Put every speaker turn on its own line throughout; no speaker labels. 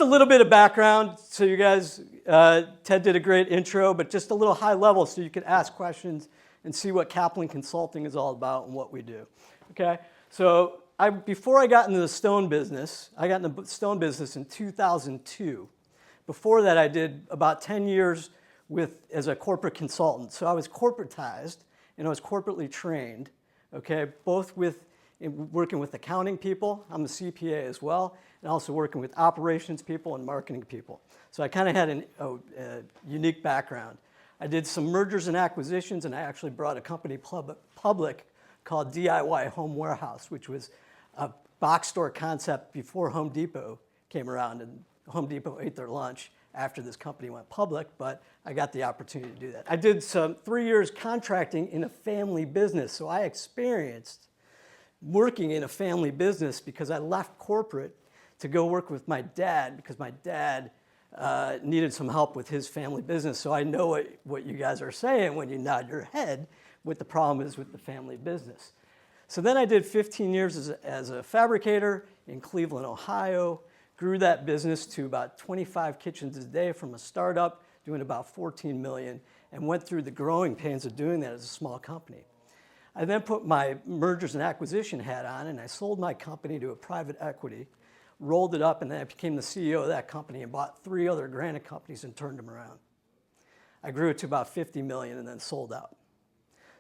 little bit of background. So you guys, Ted did a great intro, but just a little high level so you can ask questions and see what Kaplan Consulting is all about and what we do. Okay, so before I got into the stone business, I got into the stone business in 2002. Before that, I did about 10 years as a corporate consultant. So I was corporatized and I was corporately trained, okay, both working with accounting people. I'm a CPA as well, and also working with operations people and marketing people. So I kind of had a unique background. I did some mergers and acquisitions, and I actually brought a company public called DIY Home Warehouse, which was a box store concept before Home Depot came around, and Home Depot ate their lunch after this company went public, but I got the opportunity to do that. I did 3 years contracting in a family business, so I experienced working in a family business because I left corporate to go work with my dad because my dad needed some help with his family business. So I know what you guys are saying when you nod your head, what the problem is with the family business. So then I did 15 years as a fabricator in Cleveland, Ohio, grew that business to about 25 kitchens a day from a startup, doing about 14 million, and went through the growing pains of doing that as a small company. I then put my mergers and acquisition hat on, and I sold my company to a private equity, rolled it up, and then I became the CEO of that company and bought 3 other granite companies and turned them around. I grew it to about 50 million and then sold out.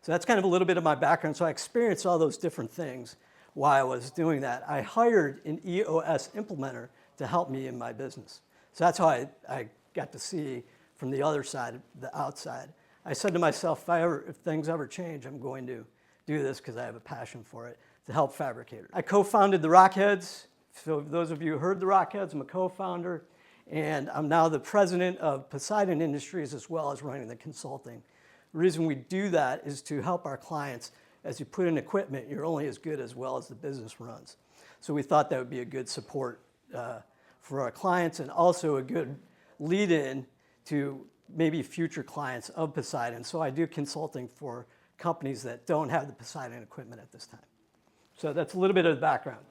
So that's kind of a little bit of my background. So I experienced all those different things while I was doing that. I hired an EOS implementer to help me in my business. So that's how I got to see from the other side, the outside. I said to myself, if things ever change, I'm going to do this because I have a passion for it, to help Fabricators. I co-founded the Rockheads. So those of you who heard the Rockheads, I'm a co-founder, and I'm now the president of Poseidon Industries as well as running the consulting. The reason we do that is to help our clients. As you put in equipment, you're only as good as well as the business runs. So we thought that would be a good support for our clients and also a good lead-in to maybe future clients of Poseidon. So I do consulting for companies that don't have the Poseidon equipment at this time. So that's a little bit of the background.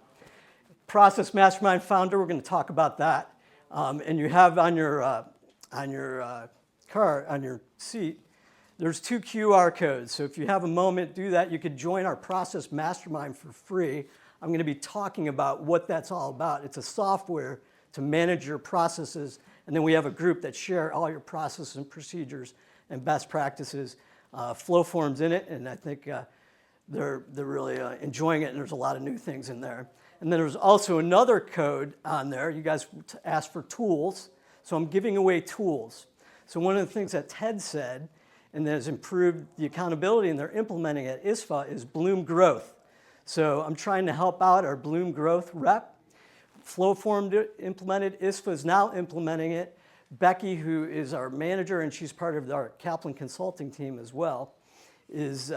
Process Mastermind founder, we're going to talk about that. And you have on your seat, there's 2 QR codes. So if you have a moment, do that. You could join our Process Mastermind for free. I'm going to be talking about what that's all about. It's a software to manage your processes. And then we have a group that share all your processes and procedures and best practices. Flowform's in it, and I think they're really enjoying it, and there's a lot of new things in there. And then there's also another code on there. You guys asked for tools, so I'm giving away tools. So one of the things that Ted said, and that has improved the accountability, and they're implementing at ISFA, is Bloom Growth. So I'm trying to help out our Bloom Growth rep. Flowform implemented, ISFA is now implementing it. Becky, who is our manager, and she's part of our Kaplan Consulting team as well, is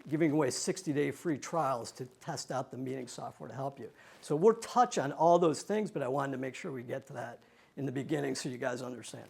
giving away 60-day free trials to test out the meeting software to help you. So we'll touch on all those things, but I wanted to make sure we get to that in the beginning so you guys understand.